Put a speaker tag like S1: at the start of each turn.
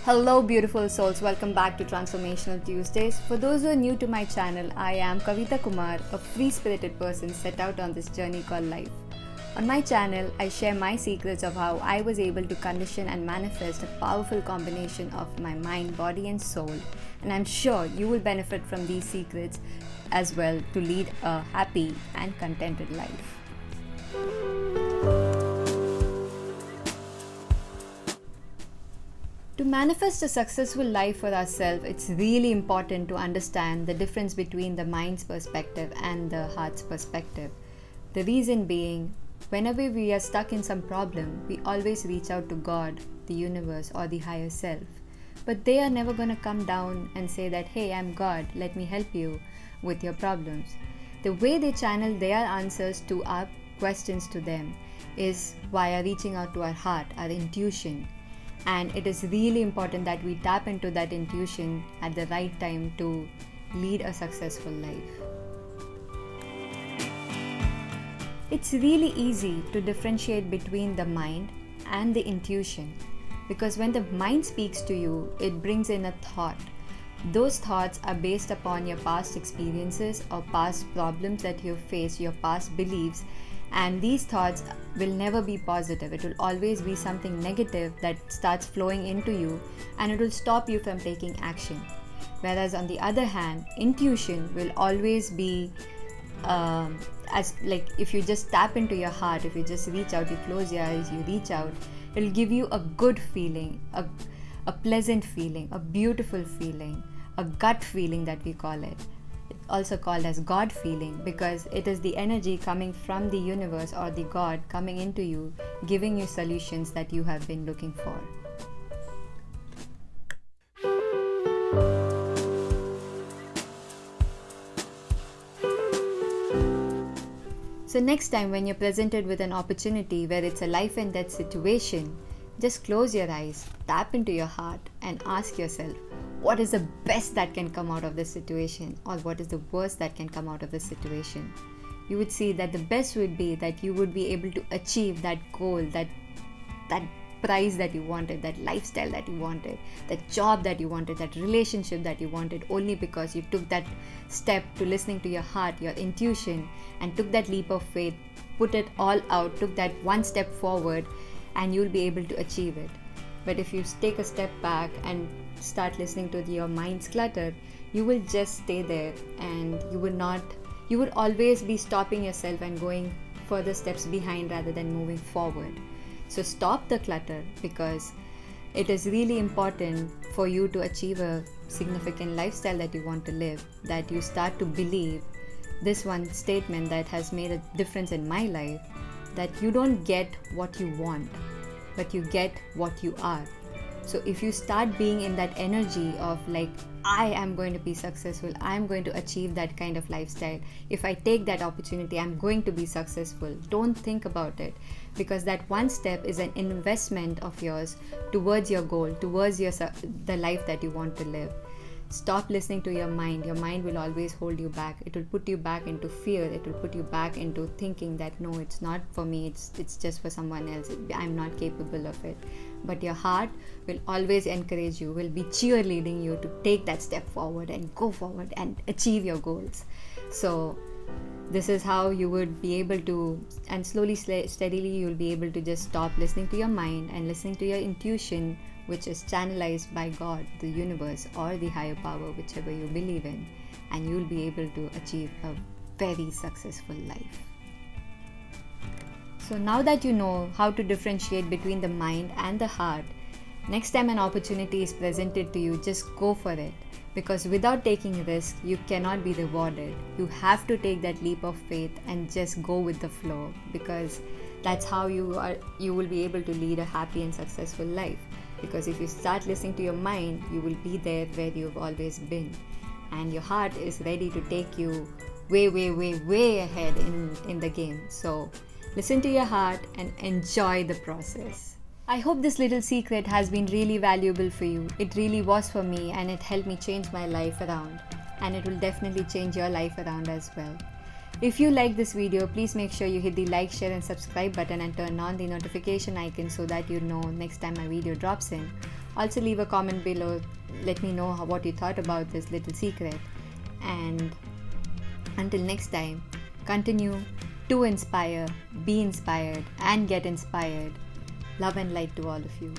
S1: Hello, beautiful souls. Welcome back to Transformational Tuesdays. For those who are new to my channel, I am Kavita Kumar, a free spirited person set out on this journey called life. On my channel, I share my secrets of how I was able to condition and manifest a powerful combination of my mind, body, and soul. And I'm sure you will benefit from these secrets as well to lead a happy and contented life. To manifest a successful life for ourselves, it's really important to understand the difference between the mind's perspective and the heart's perspective. The reason being, whenever we are stuck in some problem, we always reach out to God, the universe, or the higher self. But they are never going to come down and say that, hey, I'm God, let me help you with your problems. The way they channel their answers to our questions to them is via reaching out to our heart, our intuition. And it is really important that we tap into that intuition at the right time to lead a successful life. It's really easy to differentiate between the mind and the intuition, because when the mind speaks to you, it brings in a thought. Those thoughts are based upon your past experiences or past problems that you've faced, your past beliefs, and these thoughts will never be positive. It will always be something negative that starts flowing into you, and it will stop you from taking action. Whereas on the other hand, intuition will always be as like if you just tap into your heart, if you just reach out, you close your eyes, you reach out, it'll give you a good feeling, a pleasant feeling, a beautiful feeling, a gut feeling that we call it. Also called as God feeling, because it is the energy coming from the universe or the God coming into you, giving you solutions that you have been looking for. So next time when you're presented with an opportunity where it's a life and death situation, just close your eyes, tap into your heart, and ask yourself, what is the best that can come out of this situation, or what is the worst that can come out of this situation? You would see that the best would be that you would be able to achieve that goal, that prize that you wanted, that lifestyle that you wanted, that job that you wanted, that relationship that you wanted, only because you took that step to listening to your heart, your intuition, and took that leap of faith, put it all out, took that one step forward, and you'll be able to achieve it. But if you take a step back and start listening to your mind's clutter, you will just stay there, and you would always be stopping yourself and going further steps behind rather than moving forward. So stop the clutter, because it is really important for you to achieve a significant lifestyle that you want to live, that you start to believe this one statement that has made a difference in my life, that you don't get what you want, but you get what you are. So if you start being in that energy of like, I am going to be successful, I am going to achieve that kind of lifestyle, if I take that opportunity, I'm going to be successful, don't think about it, because that one step is an investment of yours towards your goal, towards the life that you want to live. Stop listening to your mind. Your mind will always hold you back. It will put you back into fear. It will put you back into thinking that no, it's not for me, it's just for someone else, I'm not capable of it. But your heart will always encourage you, will be cheerleading you to take that step forward and go forward and achieve your goals. So this is how you would be able to, and slowly, steadily, you'll be able to just stop listening to your mind and listening to your intuition, which is channelized by God, the universe, or the higher power, whichever you believe in, and you'll be able to achieve a very successful life. So now that you know how to differentiate between the mind and the heart, next time an opportunity is presented to you, just go for it. Because without taking risk, you cannot be rewarded. You have to take that leap of faith and just go with the flow, because that's how you will be able to lead a happy and successful life. Because if you start listening to your mind, you will be there where you've always been, and your heart is ready to take you way ahead in the game. So listen to your heart and enjoy the process. I hope this little secret has been really valuable for you. It really was for me, and it helped me change my life around, and it will definitely change your life around as well. If you like this video, please make sure you hit the like, share and subscribe button and turn on the notification icon so that you know next time my video drops in. Also, leave a comment below. Let me know what you thought about this little secret. And until next time, continue to inspire, be inspired, and get inspired. Love and light to all of you.